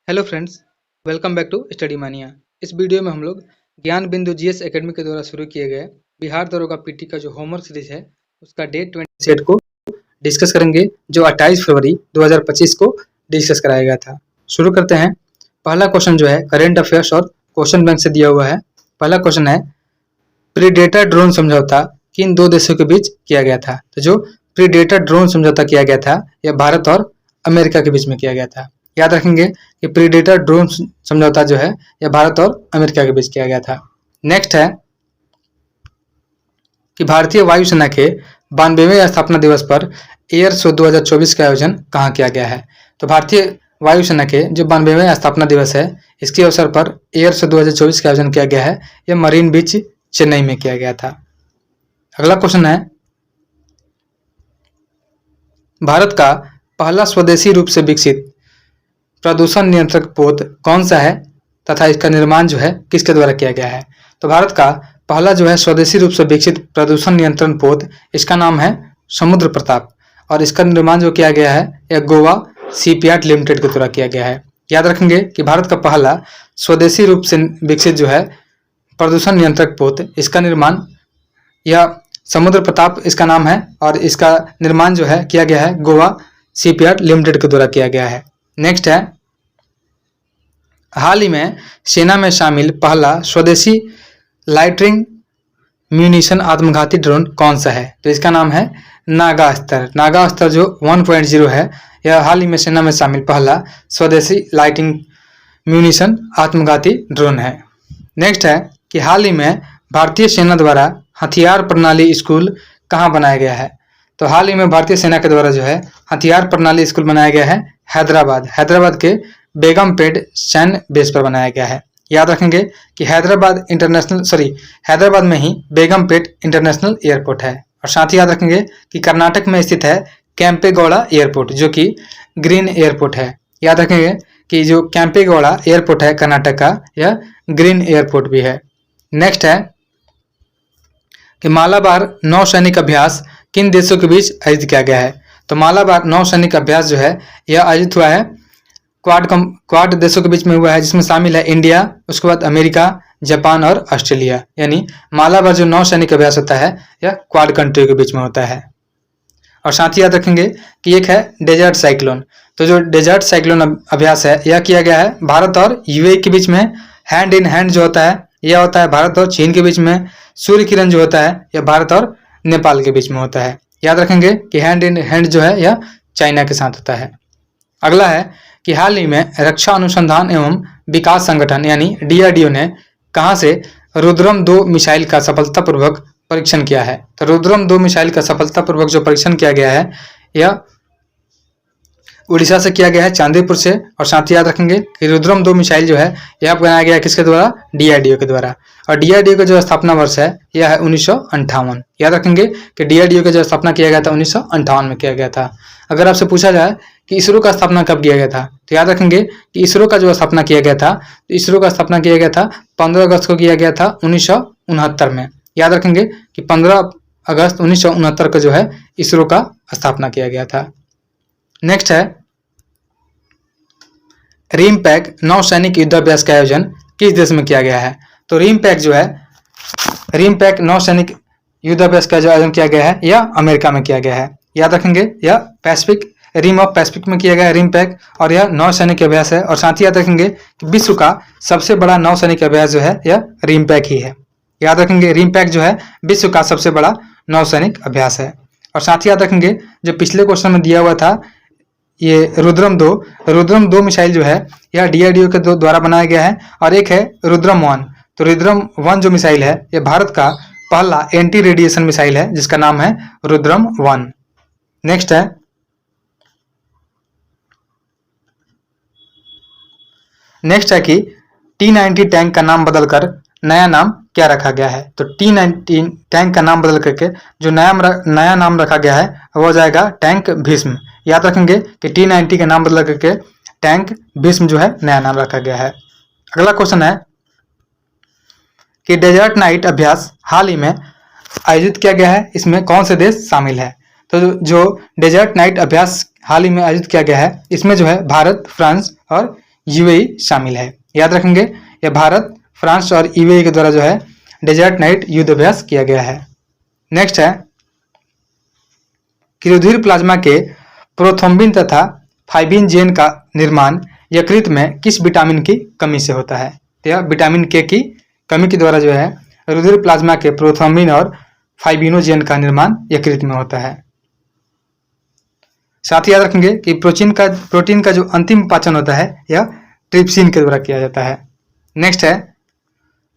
Hello friends, welcome back to study mania. इस video में हम लोग ज्ञान बिंदु जीएस एकेडमी के द्वारा शुरू किए गए बिहार दरोगा पीटी का जो होमवर्क सीरीज है उसका डे 27 को डिस्कस करेंगे, जो 28 फरवरी 2025 को डिस्कस कराया गया था। शुरू करते हैं। पहला क्वेश्चन जो है करेंट अफेयर्स और क्वेश्चन बैंक से दिया हुआ है। पहला क्वेश्चन है, प्रीडेटर ड्रोन समझौता किन दो देशों के बीच किया गया था? तो जो प्रीडेटर ड्रोन समझौता किया गया था यह भारत और अमेरिका के बीच में किया गया था। याद रखेंगे कि प्रीडेटर ड्रोन समझौता जो है यह भारत और अमेरिका के बीच किया गया था। नेक्स्ट है कि भारतीय वायुसेना के 92वें स्थापना दिवस पर एयर शो 2024 का आयोजन कहाँ किया गया है? तो भारतीय वायुसेना के जो 92वें स्थापना दिवस है इसके अवसर पर एयर शो 2024 का आयोजन किया गया है। यह मरीन बीच चेन्नई में किया गया था। अगला क्वेश्चन है, भारत का पहला स्वदेशी रूप से विकसित प्रदूषण नियंत्रक पोत कौन सा है तथा इसका निर्माण जो है किसके द्वारा किया गया है? तो भारत का पहला जो है स्वदेशी रूप से विकसित प्रदूषण नियंत्रण पोत, इसका नाम है समुद्र प्रताप और इसका निर्माण जो किया गया है यह गोवा सीपीआर्ट लिमिटेड के द्वारा किया गया है। याद रखेंगे कि भारत का पहला स्वदेशी रूप से विकसित जो है प्रदूषण नियंत्रक पोत, इसका निर्माण यह समुद्र प्रताप इसका नाम है और इसका निर्माण जो है किया गया है गोवा सीपीआर्ट लिमिटेड के द्वारा किया गया है। नेक्स्ट है, हाल ही में सेना में शामिल पहला स्वदेशी लाइटरिंग म्यूनिशन आत्मघाती ड्रोन कौन सा है? तो इसका नाम है नागास्त्र। नागास्त्र जो 1.0 है यह हाल ही में सेना में शामिल पहला स्वदेशी लाइटिंग म्यूनिशन आत्मघाती ड्रोन है। नेक्स्ट है कि हाल ही में भारतीय सेना द्वारा हथियार प्रणाली स्कूल कहाँ बनाया गया है? तो हाल ही में भारतीय सेना के द्वारा जो है हथियार प्रणाली स्कूल बनाया गया है हैदराबाद के बेगमपेट सैन्य बेस पर बनाया गया है। याद रखेंगे कि हैदराबाद में ही बेगमपेट इंटरनेशनल एयरपोर्ट है और साथ ही याद रखेंगे कि कर्नाटक में स्थित है कैंपेगौड़ा एयरपोर्ट जो कि ग्रीन एयरपोर्ट है। याद रखेंगे कि जो कैंपेगौड़ा एयरपोर्ट है कर्नाटक का यह ग्रीन एयरपोर्ट भी है। नेक्स्ट है कि मालाबार नौसैनिक अभ्यास किन देशों के बीच आयोजित किया गया है? तो मालाबार नौसैनिक अभ्यास जो है यह आयोजित हुआ है क्वाड देशों के बीच में हुआ है, जिसमें शामिल है इंडिया, उसके बाद अमेरिका, जापान और ऑस्ट्रेलिया। यानी मालाबार जो नौसैनिक अभ्यास होता है यह क्वाड कंट्री के बीच में होता है। और साथ ही याद रखेंगे कि एक है डेजर्ट साइक्लोन। तो जो डेजर्ट साइक्लोन अभ्यास है यह किया गया है भारत और यूएई के बीच में। हैंड इन हैंड जो होता है यह होता है भारत और चीन के बीच में। सूर्य किरण जो होता है यह भारत और नेपाल के बीच में होता है। याद रखेंगे कि हैंड इन हैंड जो है यह चाइना के साथ होता है। अगला है कि हाल ही में रक्षा अनुसंधान एवं विकास संगठन यानी डीआरडीओ ने कहां से रुद्रम 2 मिसाइल का सफलतापूर्वक परीक्षण किया है? तो रुद्रम 2 मिसाइल का सफलतापूर्वक जो परीक्षण किया गया है यह उड़ीसा से किया गया है, चांदीपुर से। और साथ ही याद रखेंगे कि रुद्रम 2 मिसाइल जो है यह बनाया गया है किसके द्वारा? डीआरडीओ के द्वारा। और डीआरडीओ का जो स्थापना वर्ष है यह है 1958। याद रखेंगे कि डीआरडीओ का जो स्थापना किया गया था 1958 में किया गया था। अगर आपसे पूछा जाए कि इसरो का स्थापना कब किया गया था, तो याद रखेंगे कि इसरो का जो स्थापना किया गया था, तो इसरो का स्थापना किया गया था 15 अगस्त को किया गया था 1969 में। याद रखेंगे कि 15 अगस्त 1969 को जो है इसरो का स्थापना किया गया था। नेक्स्ट है, रिमपैक नौसैनिक युद्धाभ्यास का आयोजन किस देश में किया गया है? तो रिमपैक नौसैनिक युद्धाभ्यास का जो आयोजन किया गया है यह अमेरिका में किया गया है। याद रखेंगे यह रिम ऑफ पैसिफिक में किया गया है रिमपैक, और यह नौसैनिक अभ्यास है। और साथ ही याद रखेंगे कि विश्व का सबसे बड़ा नौसैनिक अभ्यास जो है यह रिमपैक ही है। याद रखेंगे रिमपैक जो है विश्व का सबसे बड़ा नौसैनिक अभ्यास है। और साथ ही याद रखेंगे जो पिछले क्वेश्चन में दिया हुआ था ये रुद्रम 2 मिसाइल जो है यह डीआरडीओ के द्वारा बनाया गया है, और एक है रुद्रम 1। तो रुद्रम 1 जो मिसाइल है यह भारत का पहला एंटी रेडिएशन मिसाइल है जिसका नाम है रुद्रम 1। नेक्स्ट है कि T-90 टैंक का नाम बदलकर नया नाम क्या रखा गया है? तो T-90 टैंक का नाम बदल करके जो नया नाम रखा गया है वो हो जाएगा टैंक भीष्म। याद रखेंगे कि T-90 का नाम बदल करके टैंक भीष्म जो है नया नाम रखा गया है। अगला क्वेश्चन है कि डेजर्ट नाइट अभ्यास हाल ही में आयोजित किया गया है, इसमें कौन से देश शामिल है? तो जो डेजर्ट नाइट अभ्यास हाल ही में आयोजित किया गया है इसमें जो है भारत, फ्रांस और यूएई शामिल है। याद रखेंगे यह भारत, फ्रांस और यूएई के द्वारा जो है डेजर्ट नाइट युद्ध अभ्यास किया गया है। नेक्स्ट है कि रुधिर प्लाज्मा के प्रोथ्रोम्बिन तथा फाइबिन जेन का निर्माण यकृत में किस विटामिन की कमी से होता है? तो यह विटामिन के की कमी के द्वारा जो है रुधिर प्लाज्मा के प्रोथ्रोम्बिन और फाइबिनोजेन का निर्माण यकृत में होता है। साथ ही याद रखेंगे कि प्रोटीन का जो अंतिम पाचन होता है यह ट्रिप्सिन के द्वारा किया जाता है। नेक्स्ट है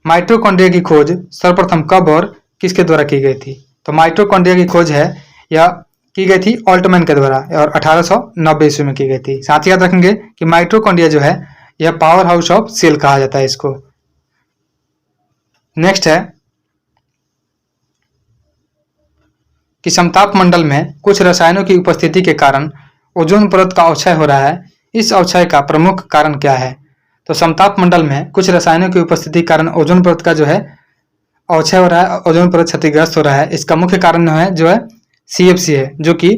माइटोकॉन्ड्रिया की खोज सर्वप्रथम कब और किसके द्वारा की गई थी? तो माइटोकॉन्ड्रिया की खोज है यह की गई थी ऑल्टमैन के द्वारा और 1890 ईस्वी में की गई थी। साथ ही याद रखेंगे कि माइटोकॉन्ड्रिया जो है यह पावर हाउस ऑफ सेल कहा जाता है इसको। नेक्स्ट है कि समताप मंडल में कुछ रसायनों की उपस्थिति के कारण ओजोन परत का अवक्षय हो रहा है। इस अवक्षय का प्रमुख कारण क्या है? तो समताप मंडल में कुछ रसायनों की उपस्थिति के कारण ओजोन परत का जो है अवक्षय हो रहा है, ओजोन परत क्षतिग्रस्त हो रहा है। इसका मुख्य कारण जो है CFC है, जो कि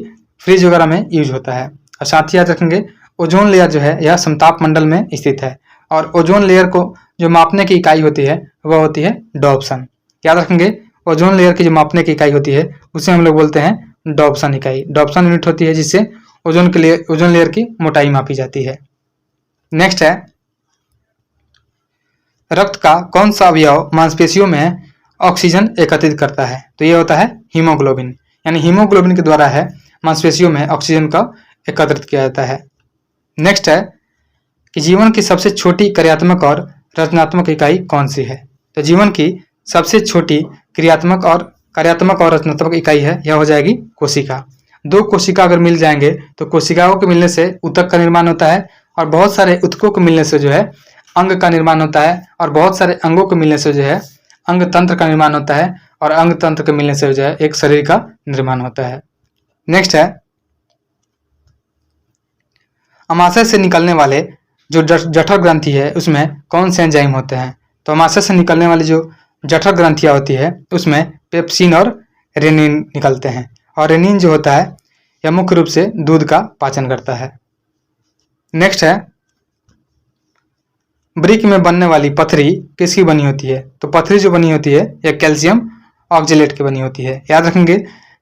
फ्रिज वगैरह में यूज होता है। और साथ ही याद रखेंगे ओजोन लेयर जो है यह समताप मंडल में स्थित है और ओजोन लेयर को जो मापने की इकाई होती है वह होती है डॉप्सन। याद रखेंगे ओजोन लेयर की जो मापने की इकाई होती है उसे हम लोग बोलते हैं डॉप्सन इकाई। डॉप्सन यूनिट होती है जिससे ओजोन लेयर की मोटाई मापी जाती है। नेक्स्ट है रक्त का कौन सा अवयव मांसपेशियों में ऑक्सीजन एकत्रित करता है? तो ये होता है हीमोग्लोबिन, यानी हीमोग्लोबिन के द्वारा है मांसपेशियों में ऑक्सीजन का एकत्रित किया जाता है। नेक्स्ट है कि जीवन की सबसे छोटी क्रियात्मक और रचनात्मक इकाई कौन सी है? तो जीवन की सबसे छोटी कार्यात्मक और रचनात्मक इकाई है यह हो जाएगी कोशिका। दो कोशिका अगर मिल जाएंगे तो कोशिकाओं के मिलने से ऊतक का निर्माण होता है और बहुत सारे ऊतकों के मिलने से जो है अंग का निर्माण होता है और बहुत सारे अंगों के मिलने से जो है अंग तंत्र का निर्माण होता है और अंग तंत्र के मिलने से जो है एक शरीर का निर्माण होता है। नेक्स्ट है अमाशय से निकलने वाले जो जठर ग्रंथि है उसमें कौन से एंजाइम होते हैं? तो अमाशय से निकलने वाली जो जठर ग्रंथियां होती है उसमें पेप्सिन और रेनिन निकलते हैं और रेनिन जो होता है यह मुख्य रूप से दूध का पाचन करता है। नेक्स्ट है ब्रिक में बनने वाली पथरी किसकी बनी होती है? तो पथरी जो बनी होती है यह कैल्शियम ऑक्जेलेट की बनी होती है। याद रखेंगे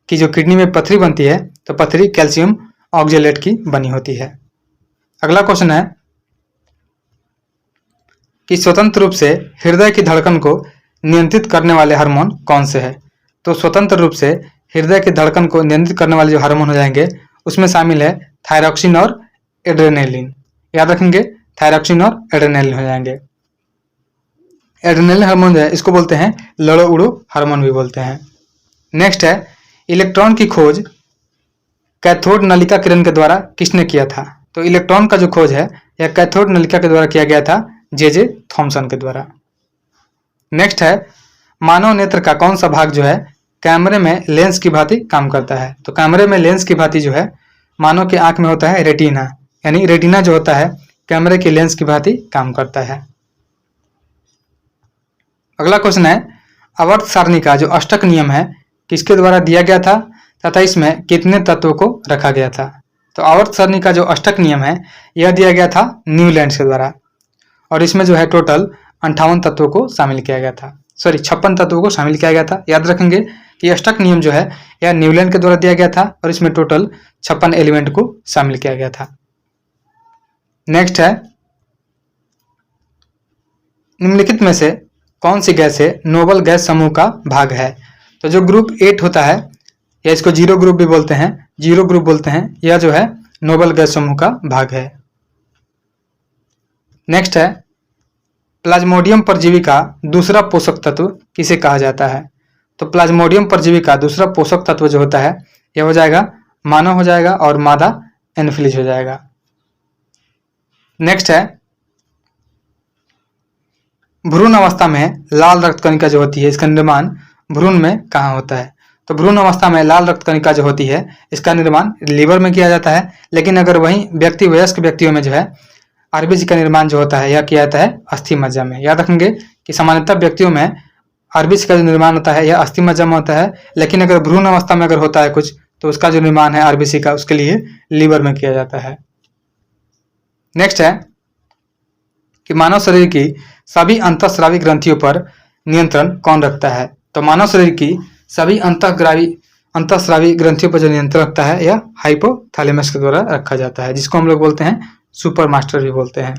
कि जो किडनी में पथरी बनती है तो पथरी कैल्शियम ऑक्जेलेट की बनी होती है। अगला क्वेश्चन है कि स्वतंत्र रूप से हृदय की धड़कन को नियंत्रित करने वाले हार्मोन कौन से है? तो स्वतंत्र रूप से हृदय की धड़कन को नियंत्रित करने वाले जो हार्मोन हो जाएंगे उसमें शामिल है थायरॉक्सिन और एड्रेनालिन। याद रखेंगे थायरॉक्सिन और एड्रेनालिन हो जाएंगे। एड्रेनालिन हार्मोन जो है इसको बोलते हैं लड़ो उड़ो हार्मोन भी बोलते हैं। नेक्स्ट है इलेक्ट्रॉन की खोज कैथोड नलिका किरण के द्वारा किसने किया था? तो इलेक्ट्रॉन का जो खोज है यह कैथोड नलिका के द्वारा किया गया था जे थॉमसन के द्वारा। नेक्स्ट है मानव नेत्र का कौन सा भाग जो है कैमरे में लेंस की भांति काम करता है? तो कैमरे में लेंस की भांति जो है मानव के आंख में होता है रेटिना, यानी रेटिना जो होता है कैमरे के लेंस की भांति काम करता है। अगला क्वेश्चन है आवर्त सारणी का जो अष्टक नियम है किसके द्वारा दिया गया था तथा इसमें कितने तत्वों को रखा गया था? तो आवर्त सारणी का जो अष्टक नियम है यह दिया गया था न्यूलैंड्स के द्वारा और इसमें जो है टोटल 58 तत्वों को शामिल किया गया था, 56 तत्वों को शामिल किया गया था। याद रखेंगे कि अष्टक नियम जो है यह न्यूलैंड के द्वारा दिया गया था और इसमें टोटल 56 एलिमेंट को शामिल किया गया था। नेक्स्ट है निम्नलिखित में से कौन सी गैस है नोबल गैस समूह का भाग है? तो जो ग्रुप 8 होता है या इसको जीरो ग्रुप भी बोलते हैं, जीरो ग्रुप बोलते हैं, यह जो है नोबल गैस समूह का भाग है। नेक्स्ट है प्लाज्मोडियम परजीवी का दूसरा पोषक तत्व किसे कहा जाता है? तो प्लाज्मोडियम परजीवी का दूसरा पोषक तत्व जो होता है यह हो जाएगा मानव हो जाएगा और मादा एनोफिलिस हो जाएगा। नेक्स्ट है भ्रूण अवस्था में लाल रक्त कणिका जो होती है इसका निर्माण भ्रूण में कहाँ होता है? तो भ्रूण अवस्था में लाल रक्त कणिका जो होती है इसका निर्माण लीवर में किया जाता है, लेकिन अगर वही वयस्क व्यक्तियों में जो है आरबीसी का निर्माण जो होता है यह किया जाता है अस्थि मज्जा में। याद रखेंगे कि सामान्यतः व्यक्तियों में आरबीसी का जो निर्माण होता है यह अस्थि मज्जा में होता है, लेकिन अगर भ्रूण अवस्था में अगर होता है कुछ तो उसका जो निर्माण है आरबीसी का उसके लिए लीवर में किया जाता है। नेक्स्ट है कि मानव शरीर की सभी अंतःस्रावी ग्रंथियों पर नियंत्रण कौन रखता है? तो मानव शरीर की सभी अंतःस्रावी ग्रंथियों पर जो नियंत्रण रखता है यह हाइपोथैलेमस के द्वारा रखा जाता है, जिसको हम लोग बोलते हैं सुपर मास्टर भी बोलते हैं।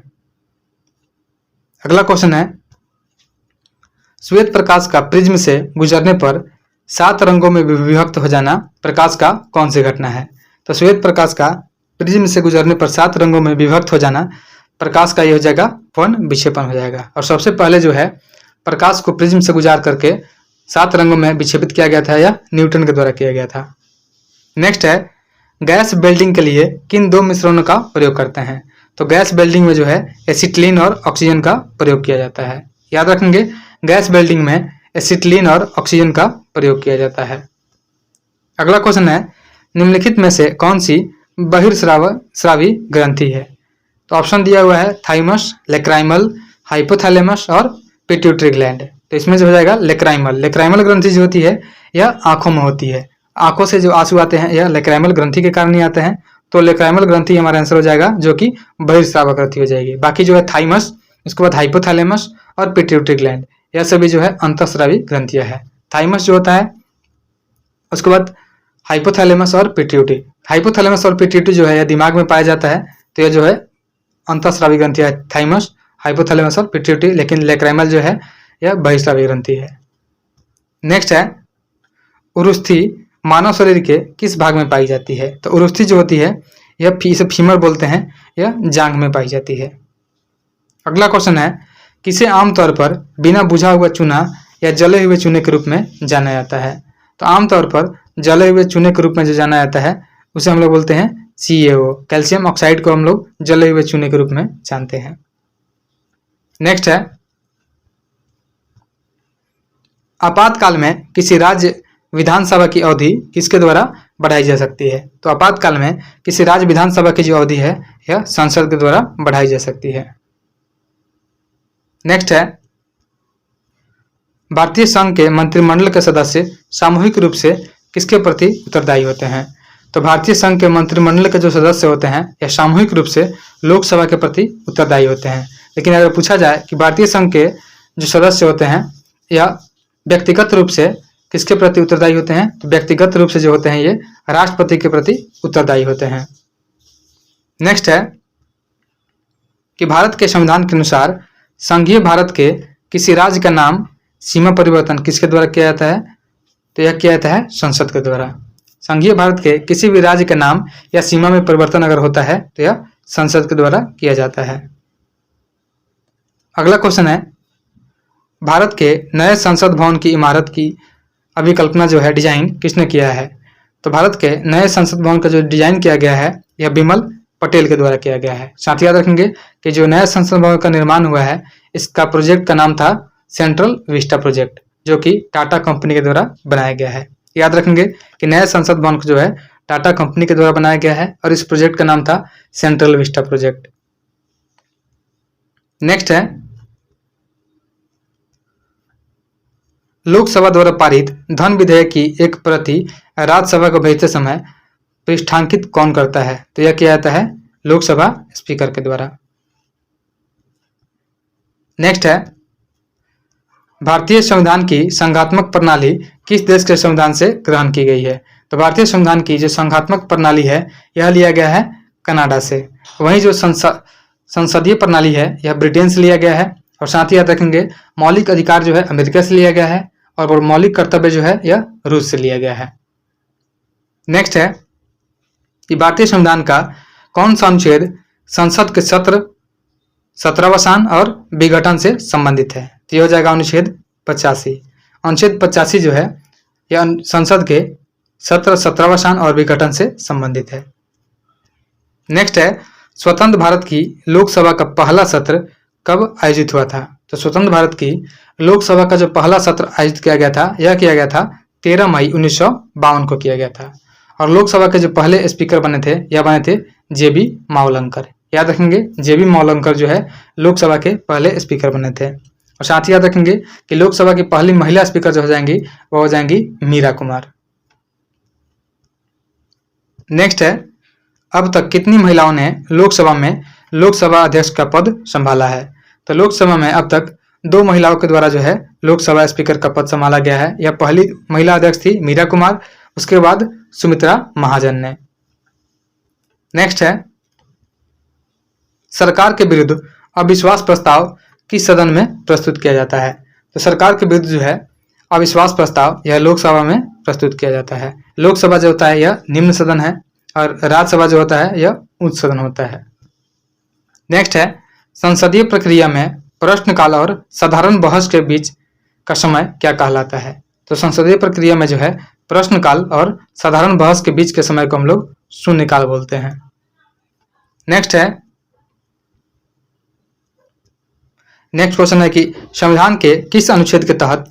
अगला क्वेश्चन है, श्वेत प्रकाश का प्रिज्म से गुजरने पर 7 रंगों में विभक्त हो जाना प्रकाश का कौन सी घटना है? तो श्वेत प्रकाश का प्रिज्म से गुजरने पर 7 रंगों में विभक्त हो जाना प्रकाश का ये हो जाएगा वर्ण विक्षेपण हो जाएगा। और सबसे पहले जो है प्रकाश को प्रिज्म से गुजार करके 7 रंगों में विक्षेपित किया गया था, यह न्यूटन के द्वारा किया गया था। नेक्स्ट है, गैस वेल्डिंग के लिए किन 2 मिश्रणों का प्रयोग करते हैं? तो गैस वेल्डिंग में जो है एसिटिलीन और ऑक्सीजन का प्रयोग किया जाता है। याद रखेंगे, गैस वेल्डिंग में एसिटिलीन और ऑक्सीजन का प्रयोग किया जाता है। अगला क्वेश्चन है, निम्नलिखित में से कौन सी बहिर्स्रावी ग्रंथि है? तो ऑप्शन दिया हुआ है थाइमस, लेक्राइमल, हाइपोथैलेमस और पिट्यूटरी ग्लैंड। तो इसमें जो हो जाएगा लेक्राइमल। लेक्राइमल ग्रंथि जो होती है यह आंखों में होती है। आंखों से जो आंसू आते हैं यह लेक्राइमल ग्रंथि के कारण ही आते हैं। तो लेक्राइमल ग्रंथि हमारा आंसर हो जाएगा, जो कि बहिर्स्राव ग्रंथि हो जाएगी। बाकी जो है थाइमस, उसके बाद हाइपोथैलेमस और पिट्यूटरी ग्लैंड, यह सभी जो है अंतःस्रावी ग्रंथियां है। थाइमस जो होता है, उसके बाद हाइपोथैलेमस और पिट्यूटरी। हाइपोथैलेमस और पिट्यूटरी जो है यह दिमाग में पाया जाता है, तो यह जो है अंतःस्रावी ग्रंथि है, थाइमस, हाइपोथैलेमस और पिट्यूटरी। लेकिन लेक्राइमल जो है यह बहिर्स्रावी ग्रंथि है। नेक्स्ट है, उरुस्थि मानव शरीर के किस भाग में पाई जाती है? तो उरुस्थि जो होती है यह इसे फीमर बोलते हैं, यह जांघ में पाई जाती है। अगला क्वेश्चन है, किसे आमतौर पर बिना बुझा हुआ चूना या जले हुए चूने के रूप में जाना जाता है? तो आमतौर पर जले हुए चूने के रूप में जो जाना जाता है उसे हम लोग बोलते हैं CaO। कैल्शियम ऑक्साइड को हम लोग जले हुए चूने के रूप में जानते हैं। नेक्स्ट है, आपातकाल में किसी राज्य विधानसभा की अवधि किसके द्वारा बढ़ाई जा सकती है? तो आपातकाल में किसी राज्य विधानसभा की जो अवधि है यह संसद के द्वारा बढ़ाई जा सकती है। नेक्स्ट है, भारतीय संघ के मंत्रिमंडल के सदस्य सामूहिक रूप से किसके प्रति उत्तरदायी होते हैं? तो भारतीय संघ के मंत्रिमंडल के जो सदस्य होते हैं यह सामूहिक रूप से लोकसभा के प्रति उत्तरदायी होते हैं। लेकिन अगर पूछा जाए कि भारतीय संघ के जो सदस्य होते हैं यह व्यक्तिगत रूप से किसके प्रति उत्तरदायी होते हैं? तो व्यक्तिगत रूप से जो होते हैं ये राष्ट्रपति के प्रति उत्तरदायी होते हैं। नेक्स्ट है कि भारत के संविधान के अनुसार संघीय भारत के किसी राज्य का नाम सीमा परिवर्तन किसके द्वारा किया जाता है? तो यह किया जाता है संसद के द्वारा। संघीय भारत के किसी भी राज्य के नाम या सीमा में परिवर्तन अगर होता है तो यह संसद के द्वारा किया जाता है। अगला क्वेश्चन है, भारत के नए संसद भवन की इमारत की अभिकल्पना जो है डिजाइन किसने किया है? तो भारत के नए संसद भवन का जो डिजाइन किया गया है यह बिमल पटेल के द्वारा किया गया है। साथ ही याद रखेंगे कि जो नया संसद भवन का निर्माण हुआ है इसका प्रोजेक्ट का नाम था सेंट्रल विस्टा प्रोजेक्ट, जो कि टाटा कंपनी के द्वारा बनाया गया है। याद रखेंगे कि नया संसद भवन जो है टाटा कंपनी के द्वारा बनाया गया है और इस प्रोजेक्ट का नाम था सेंट्रल विस्टा प्रोजेक्ट। नेक्स्ट है, लोकसभा द्वारा पारित धन विधेयक की एक प्रति राज्यसभा को भेजते समय पृष्ठांकित कौन करता है? तो यह किया जाता है लोकसभा स्पीकर के द्वारा। नेक्स्ट है, भारतीय संविधान की संघात्मक प्रणाली किस देश के संविधान से ग्रहण की गई है? तो भारतीय संविधान की जो संघात्मक प्रणाली है यह लिया गया है कनाडा से। वहीं जो संसदीय प्रणाली है यह ब्रिटेन से लिया गया है। और साथ ही याद रखेंगे मौलिक अधिकार जो है अमेरिका से लिया गया है और मौलिक कर्तव्य जो है यह रूस से लिया गया है। नेक्स्ट है कि भारतीय संविधान का कौन सा अनुच्छेद संसद के सत्र सत्रावसान और विघटन से संबंधित है? तो यह हो जाएगा अनुच्छेद 85। अनुच्छेद 85 जो है यह संसद के सत्र सत्रावसान और विघटन से संबंधित है। नेक्स्ट है, स्वतंत्र भारत की लोकसभा का पहला सत्र कब आयोजित हुआ था? तो स्वतंत्र भारत की लोकसभा का जो पहला सत्र आयोजित किया गया था यह किया गया था 13 मई 1952 को किया गया था। और लोकसभा के जो पहले स्पीकर बने थे यह बने थे JB मावलंकर। याद रखेंगे JB मावलंकर जो है लोकसभा के पहले स्पीकर बने थे। और साथ ही याद रखेंगे कि लोकसभा की पहली महिला स्पीकर जो हो जाएंगी वो हो जाएंगी मीरा कुमार। नेक्स्ट है, अब तक कितनी महिलाओं ने लोकसभा में लोकसभा अध्यक्ष का पद संभाला है? तो लोकसभा में अब तक 2 महिलाओं के द्वारा जो है लोकसभा स्पीकर का पद संभाला गया है। यह पहली महिला अध्यक्ष थी मीरा कुमार, उसके बाद सुमित्रा महाजन ने। नेक्स्ट है, सरकार के विरुद्ध अविश्वास प्रस्ताव किस सदन में प्रस्तुत किया जाता है? तो सरकार के विरुद्ध जो है अविश्वास प्रस्ताव यह लोकसभा में प्रस्तुत किया जाता है। लोकसभा जो होता है यह निम्न सदन है और राज्यसभा जो होता है यह उच्च सदन होता है। नेक्स्ट है, संसदीय प्रक्रिया में प्रश्नकाल और साधारण बहस के बीच का समय क्या कहलाता है? तो संसदीय प्रक्रिया में जो है प्रश्नकाल और साधारण बहस के बीच के समय को हम लोग शून्यकाल बोलते हैं। नेक्स्ट क्वेश्चन है कि संविधान के किस अनुच्छेद के तहत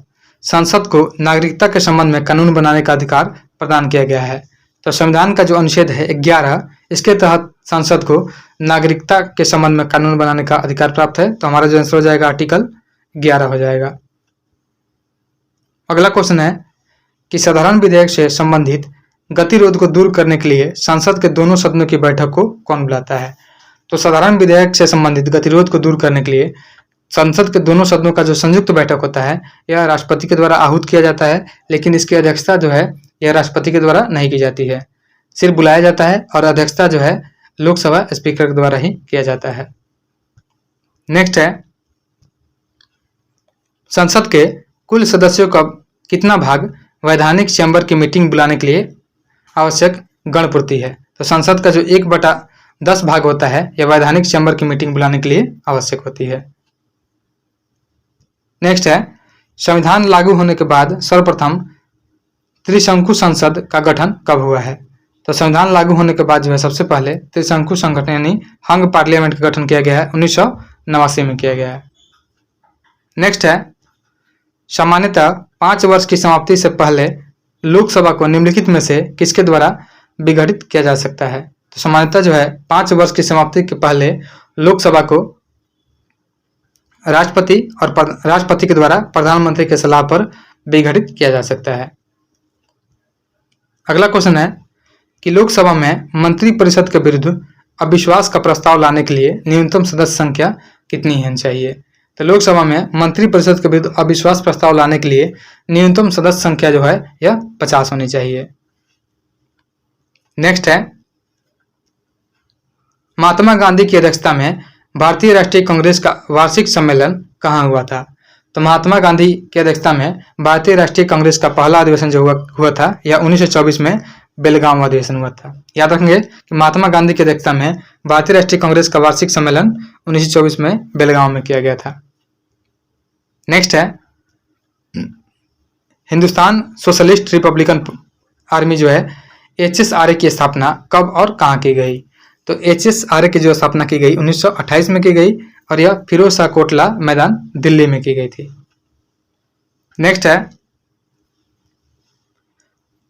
संसद को नागरिकता के संबंध में कानून बनाने का अधिकार प्रदान किया गया है? तो संविधान का जो अनुच्छेद है 11, इसके तहत संसद को नागरिकता के संबंध में कानून बनाने का अधिकार प्राप्त है। तो हमारा जो आंसर हो जाएगा आर्टिकल 11 हो जाएगा। अगला क्वेश्चन है कि साधारण विधेयक से संबंधित गतिरोध को दूर करने के लिए संसद के दोनों सदनों की बैठक को कौन बुलाता है? तो साधारण विधेयक से संबंधित गतिरोध को दूर करने के लिए संसद के दोनों सदनों का जो संयुक्त बैठक होता है यह राष्ट्रपति के द्वारा आहूत किया जाता है, लेकिन इसकी अध्यक्षता जो है यह राष्ट्रपति के द्वारा नहीं की जाती है, सिर्फ बुलाया जाता है और अध्यक्षता जो है लोकसभा स्पीकर के द्वारा ही किया जाता है। नेक्स्ट है, संसद के कुल सदस्यों का कितना भाग वैधानिक चैम्बर की मीटिंग बुलाने के लिए आवश्यक गणपूर्ति है? तो संसद का जो 1/10 भाग होता है यह वैधानिक चैम्बर की मीटिंग बुलाने के लिए आवश्यक होती है। नेक्स्ट है, संविधान लागू होने के बाद सर्वप्रथम त्रिशंकु संसद का गठन कब हुआ है? तो संविधान लागू होने के बाद जो है सबसे पहले त्रिशंकु संगठन यानी हंग पार्लियामेंट का गठन किया गया है, 1989 में किया गया है। नेक्स्ट है, सामान्यतः 5 वर्ष की समाप्ति से पहले लोकसभा को निम्नलिखित में से किसके द्वारा विघटित किया जा सकता है? तो सामान्यतः जो है 5 वर्ष की समाप्ति के पहले लोकसभा को राष्ट्रपति के द्वारा प्रधानमंत्री के सलाह पर विघटित किया जा सकता है। अगला क्वेश्चन है कि लोकसभा में मंत्रिपरिषद के विरुद्ध अविश्वास का प्रस्ताव लाने के लिए न्यूनतम सदस्य संख्या कितनी होनी चाहिए? तो लोकसभा में मंत्रिपरिषद के विरुद्ध अविश्वास प्रस्ताव लाने के लिए न्यूनतम सदस्य संख्या जो है यह 50 होनी चाहिए। नेक्स्ट है, महात्मा गांधी की अध्यक्षता में भारतीय राष्ट्रीय कांग्रेस का वार्षिक सम्मेलन कहाँ हुआ था? तो महात्मा गांधी की अध्यक्षता में भारतीय राष्ट्रीय कांग्रेस का पहला अधिवेशन जो हुआ था यह 1924 में बेलगाम अधिवेशन हुआ था। याद रखेंगे कि महात्मा गांधी की अध्यक्षता में भारतीय राष्ट्रीय कांग्रेस का वार्षिक सम्मेलन 1924 में बेलगाम में किया गया था। नेक्स्ट है, हिंदुस्तान सोशलिस्ट रिपब्लिकन आर्मी जो है HSRA की स्थापना कब और कहाँ की गई? तो HSRA की जो स्थापना की गई 1928 में की गई और यह फिरोज शाह कोटला मैदान दिल्ली में की गई थी। नेक्स्ट है,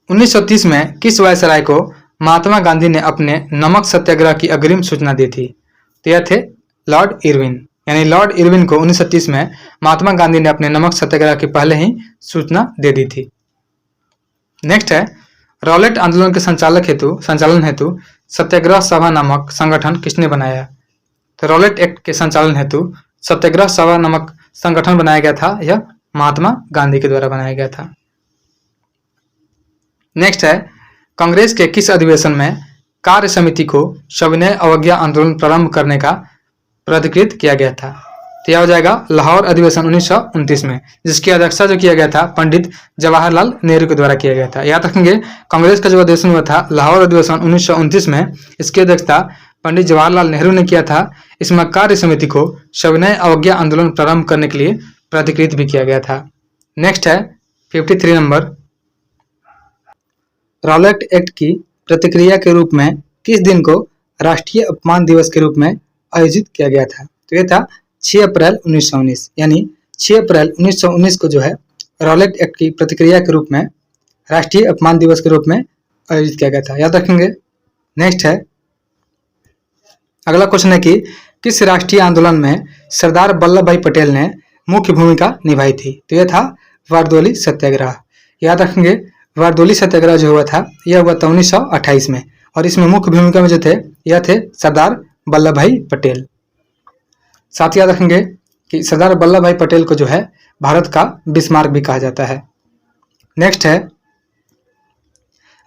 1930 में किस वायसराय को महात्मा गांधी ने अपने नमक सत्याग्रह की अग्रिम सूचना दी थी? तो यह थे लॉर्ड इरविन, यानी लॉर्ड इरविन को 1930 में महात्मा गांधी ने अपने नमक सत्याग्रह की पहले ही सूचना दे दी थी। नेक्स्ट है, रॉलेट आंदोलन के संचालन हेतु सत्याग्रह सभा नामक संगठन किसने बनाया? तो रॉलेट एक्ट के संचालन हेतु सत्याग्रह सभा नामक संगठन बनाया गया था, यह महात्मा गांधी के द्वारा बनाया गया था। नेक्स्ट है, कांग्रेस के किस अधिवेशन में कार्य समिति को सविनय अवज्ञा आंदोलन प्रारंभ करने का प्राधिकृत किया गया था? तो यह हो जाएगा लाहौर अधिवेशन 1929 में, जिसकी अध्यक्षता जो किया गया था पंडित जवाहरलाल नेहरू के द्वारा किया गया था। याद रखेंगे कांग्रेस का जो अधिवेशन हुआ था लाहौर अधिवेशन 1929 में, इसकी अध्यक्षता पंडित जवाहरलाल नेहरू ने किया था। इसमें कार्य समिति को सविनय अवज्ञा आंदोलन प्रारंभ करने के लिए प्राधिकृत भी किया गया था। नेक्स्ट है 53 नंबर, रॉलेट एक्ट की प्रतिक्रिया के रूप में किस दिन को राष्ट्रीय अपमान दिवस के रूप में आयोजित किया गया था? तो यह था 6 अप्रैल 1919, यानी 6 अप्रैल 1919 को जो है रॉलेट एक्ट की प्रतिक्रिया के रूप में राष्ट्रीय अपमान दिवस के रूप में आयोजित किया गया था। याद रखेंगे। नेक्स्ट है, अगला क्वेश्चन है कि किस राष्ट्रीय आंदोलन में सरदार वल्लभ भाई पटेल ने मुख्य भूमिका निभाई थी? तो यह था बारदोली सत्याग्रह। याद रखेंगे बारदोली सत्याग्रह जो हुआ था यह हुआ था 1928 में, और इसमें मुख्य भूमिका में जो थे यह थे सरदार वल्लभ भाई पटेल। साथ ही याद रखेंगे कि सरदार वल्लभ भाई पटेल को जो है भारत का बिस्मार्क भी कहा जाता है। नेक्स्ट है,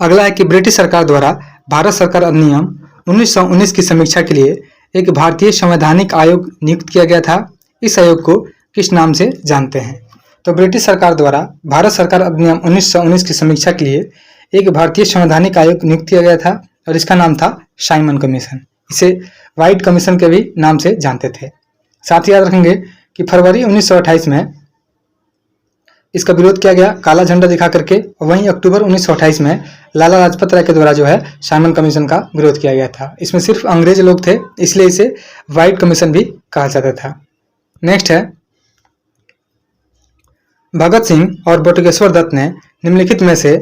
अगला है कि ब्रिटिश सरकार द्वारा भारत सरकार अधिनियम 1919 की समीक्षा के लिए एक भारतीय संवैधानिक आयोग नियुक्त किया गया था। इस आयोग को किस नाम से जानते हैं? तो ब्रिटिश सरकार द्वारा भारत सरकार अधिनियम 1919 की समीक्षा के लिए एक भारतीय संवैधानिक आयोग नियुक्त किया गया था और इसका नाम था साइमन कमीशन। इसे व्हाइट कमीशन के भी नाम से जानते थे। साथ ही याद रखेंगे कि फरवरी 1928 में इसका विरोध किया गया काला झंडा दिखा करके। वहीं अक्टूबर 1928 में लाला लाजपत राय के द्वारा जो है साइमन कमीशन का विरोध किया गया था। इसमें सिर्फ अंग्रेज लोग थे, इसलिए इसे व्हाइट कमीशन भी कहा जाता था। नेक्स्ट है, भगत सिंह और बटुकेश्वर दत्त ने निम्नलिखित में से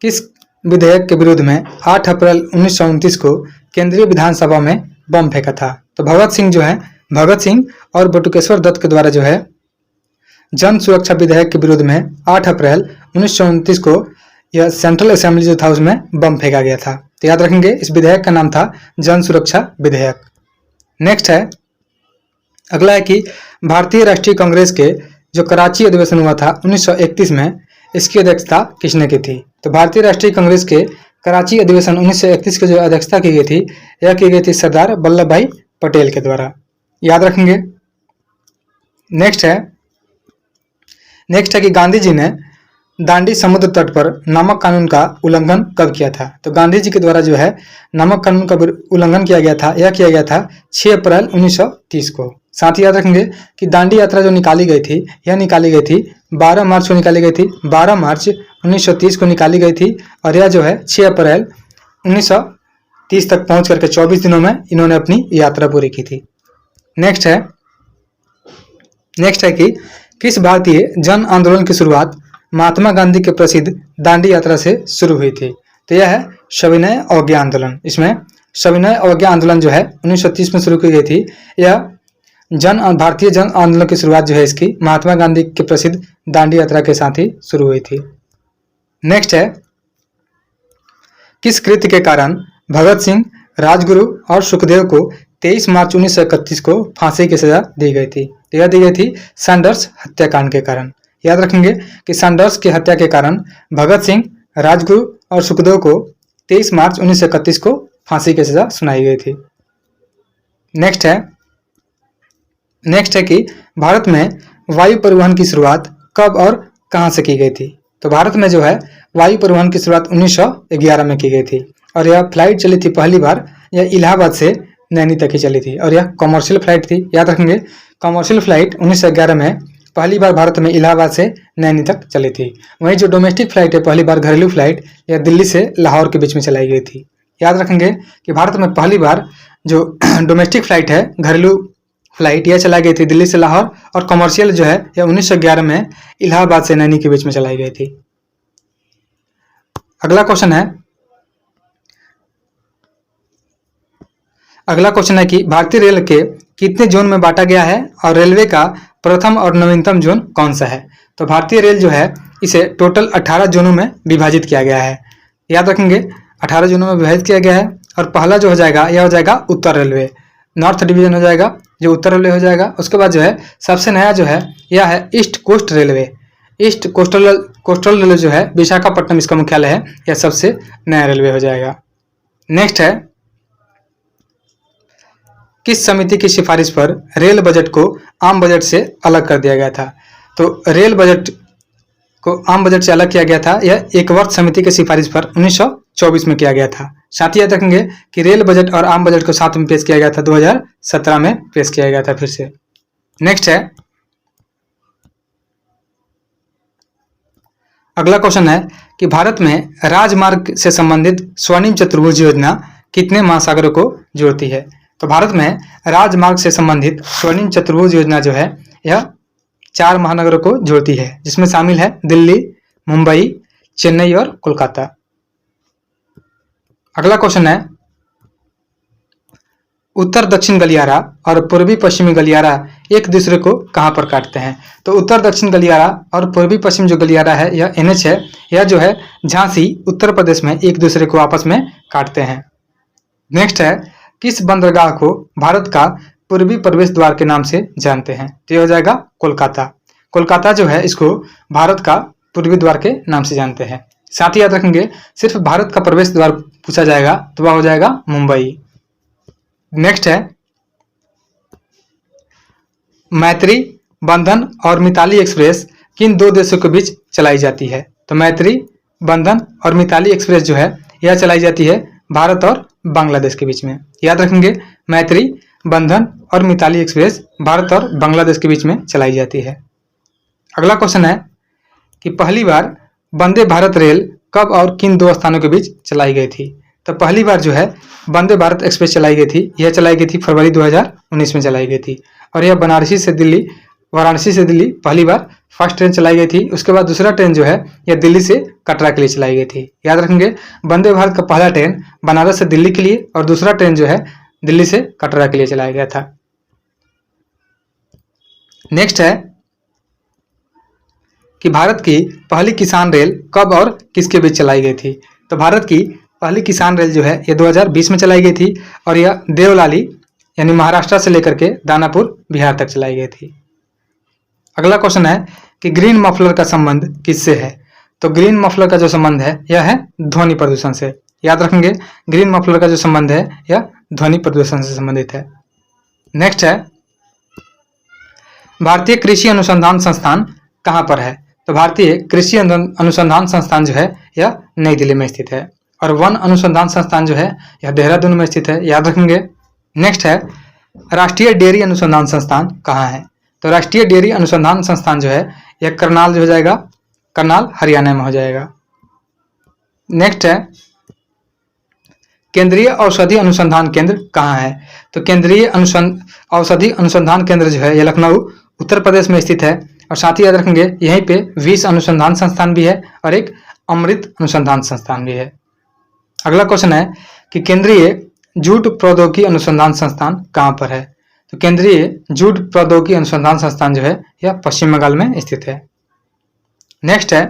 किस विधेयक के विरोध में 8 अप्रैल 1929 को केंद्रीय विधानसभा में बम फेंका था? तो भगत सिंह और बटुकेश्वर दत्त के द्वारा जो है जन सुरक्षा विधेयक के विरोध में 8 अप्रैल 1929 को यह सेंट्रल असेंबली जो था उसमें बम फेंका गया था। तो याद रखेंगे इस विधेयक का नाम था जन सुरक्षा विधेयक। नेक्स्ट है, अगला है कि भारतीय राष्ट्रीय कांग्रेस के जो कराची अधिवेशन हुआ था 1931 में, इसकी अध्यक्षता किसने की थी? तो भारतीय राष्ट्रीय कांग्रेस के कराची अधिवेशन 1931 की जो अध्यक्षता की गई थी, यह की गई थी सरदार वल्लभ भाई पटेल के द्वारा। याद रखेंगे। नेक्स्ट है कि गांधी जी ने दांडी समुद्र तट पर नमक कानून का उल्लंघन कब किया था? तो गांधी जी के द्वारा जो है नमक कानून का उल्लंघन किया गया था, यह किया गया था 6 अप्रैल 1930 को। साथ ही याद रखेंगे कि दांडी यात्रा जो निकाली गई थी, यह निकाली गई थी 12 मार्च को निकाली गई थी। 12 मार्च 1930 को निकाली गई थी और यह जो है 6 अप्रैल 1930 तक पहुंच करके 24 दिनों में इन्होंने अपनी यात्रा पूरी की थी। नेक्स्ट है कि किस भारतीय जन आंदोलन की शुरुआत महात्मा गांधी के प्रसिद्ध दांडी यात्रा से शुरू हुई थी? तो यह है सविनय अवज्ञा आंदोलन। इसमें सविनय अवज्ञा आंदोलन जो है 1930 में शुरू की गई थी। यह भारतीय जन आंदोलन की शुरुआत जो है इसकी महात्मा गांधी के प्रसिद्ध दांडी यात्रा के साथ ही शुरू हुई थी। नेक्स्ट है, किस कृत्य के कारण भगत सिंह, राजगुरु और सुखदेव को 23 मार्च 1931 को फांसी की सजा दी गई थी? तो यह दी गई थी सैंडर्स हत्याकांड के कारण। याद रखेंगे कि सैंडर्स की हत्या के कारण भगत सिंह, राजगुरु और सुखदेव को 23 मार्च 1931 को फांसी की सजा सुनाई गई थी। नेक्स्ट है कि भारत में वायु परिवहन की शुरुआत कब और कहां से की गई थी? तो भारत में जो है वायु परिवहन की शुरुआत 1911 में की गई थी और यह फ्लाइट चली थी पहली बार, यह इलाहाबाद से नैनी तक ही चली थी और यह कमर्शियल फ्लाइट थी। याद रखेंगे कमर्शियल फ्लाइट 1911 में पहली बार भारत में इलाहाबाद से नैनी तक चली थी। वहीं जो डोमेस्टिक फ्लाइट है, पहली बार घरेलू फ्लाइट, यह दिल्ली से लाहौर के बीच में चलाई गई थी। याद रखेंगे कि भारत में पहली बार जो डोमेस्टिक फ्लाइट है, घरेलू फ्लाइट, यह चलाई गई थी दिल्ली से लाहौर, और कमर्शियल जो है यह 1911 में इलाहाबाद से नैनी के बीच में चलाई गई थी। अगला क्वेश्चन है कि भारतीय रेल के कितने जोन में बांटा गया है और रेलवे का प्रथम और नवीनतम जोन कौन सा है? तो भारतीय रेल जो है इसे टोटल 18 जोनों में विभाजित किया गया है। याद रखेंगे 18 जोनों में विभाजित किया गया है और पहला जो हो जाएगा यह हो जाएगा उत्तर रेलवे, नॉर्थ डिवीजन हो जाएगा जो उत्तर रेलवे हो जाएगा। उसके बाद जो है सबसे नया जो है यह है east coast railway. East coastal railway जो है विशाखापट्टनम इसका मुख्यालय है, यह सबसे नया रेलवे हो जाएगा। नेक्स्ट है, किस समिति की सिफारिश पर रेल बजट को आम बजट से अलग कर दिया गया था? तो रेल बजट को आम बजट से अलग किया गया था, यह एक वर्ष समिति की सिफारिश पर 1924 में किया गया था। साथ ही याद रखेंगे कि रेल बजट और आम बजट को साथ में पेश किया गया था, 2017 में पेश किया गया था फिर से। नेक्स्ट है, अगला क्वेश्चन है कि भारत में राजमार्ग से संबंधित स्वर्णिम चतुर्भुज योजना कितने महासागरों को जोड़ती है? तो भारत में राजमार्ग से संबंधित स्वर्णिम चतुर्भुज योजना जो है यह 4 महानगरों को जोड़ती है, जिसमें शामिल है दिल्ली, मुंबई, चेन्नई और कोलकाता। अगला क्वेश्चन है, उत्तर दक्षिण गलियारा और पूर्वी पश्चिमी गलियारा एक दूसरे को कहां पर काटते हैं? तो उत्तर दक्षिण गलियारा और पूर्वी पश्चिम जो गलियारा है यह NH है, यह जो है झांसी उत्तर प्रदेश में एक दूसरे को आपस में काटते हैं। नेक्स्ट है, किस बंदरगाह को भारत का पूर्वी प्रवेश द्वार के नाम से जानते हैं? तो ये हो जाएगा कोलकाता। कोलकाता जो है इसको भारत का पूर्वी द्वार के नाम से जानते हैं। साथ ही याद रखेंगे सिर्फ भारत का प्रवेश द्वार पूछा जाएगा तो वह हो जाएगा मुंबई। नेक्स्ट है मैत्री, बंधन और मिताली एक्सप्रेस किन दो देशों के बीच चलाई जाती है? तो मैत्री, बंधन और मिताली एक्सप्रेस जो है यह चलाई जाती है भारत और बांग्लादेश के बीच में। याद रखेंगे मैत्री, बंधन और मिताली एक्सप्रेस भारत और बांग्लादेश के बीच में चलाई जाती है। अगला क्वेश्चन है कि पहली बार वंदे भारत रेल कब और किन दो स्थानों के बीच चलाई गई थी? तो पहली बार जो है वंदे भारत एक्सप्रेस चलाई गई थी, यह चलाई गई थी फरवरी 2019 में चलाई गई थी। और यह वाराणसी से दिल्ली पहली बार फर्स्ट ट्रेन चलाई गई थी। उसके बाद दूसरा ट्रेन जो है यह दिल्ली से कटरा के लिए चलाई गई थी। याद रखेंगे वंदे भारत का पहला ट्रेन बनारस से दिल्ली के लिए और दूसरा ट्रेन जो है दिल्ली से कटरा के लिए चलाया गया था। नेक्स्ट है कि भारत की पहली किसान रेल कब और किसके बीच चलाई गई थी? तो भारत की पहली किसान रेल जो है यह 2020 में चलाई गई थी और यह देवलाली यानी महाराष्ट्र से लेकर के दानापुर बिहार तक चलाई गई थी। अगला क्वेश्चन है कि ग्रीन मफलर का संबंध किससे है? तो ग्रीन मफलर का जो संबंध है यह है ध्वनि प्रदूषण से। याद रखेंगे ग्रीन मफलर का जो संबंध है यह ध्वनि प्रदूषण से संबंधित है। नेक्स्ट है भारतीय कृषि अनुसंधान संस्थान कहाँ पर है? तो भारतीय कृषि अनुसंधान संस्थान जो है यह नई दिल्ली में स्थित है और वन अनुसंधान संस्थान जो है यह देहरादून में स्थित है। याद रखेंगे। नेक्स्ट है राष्ट्रीय डेयरी अनुसंधान संस्थान कहाँ है? तो राष्ट्रीय डेयरी अनुसंधान संस्थान जो है यह करनाल जो हो जाएगा, करनाल हरियाणा में हो जाएगा। नेक्स्ट है केंद्रीय औषधि अनुसंधान केंद्र कहाँ है? तो केंद्रीय औषधि अनुसंधान केंद्र जो है यह लखनऊ उत्तर प्रदेश में स्थित है। और साथ ही याद रखेंगे यहीं पे विष अनुसंधान संस्थान भी है और एक अमृत अनुसंधान संस्थान भी है। अगला क्वेश्चन है कि केंद्रीय जूट प्रौद्योगिकी अनुसंधान संस्थान कहाँ पर है? तो केंद्रीय जूट प्रौद्योगिकी अनुसंधान संस्थान जो है यह पश्चिम बंगाल में स्थित है। नेक्स्ट है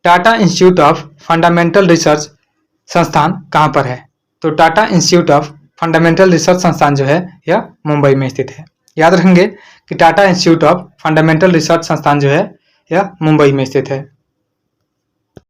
Tata institute of fundamental research संस्थान कहाँ पर है? तो Tata institute of fundamental research संस्थान जो है यह मुंबई में स्थित है। याद रखेंगे कि Tata institute of fundamental research संस्थान जो है यह मुंबई में स्थित है।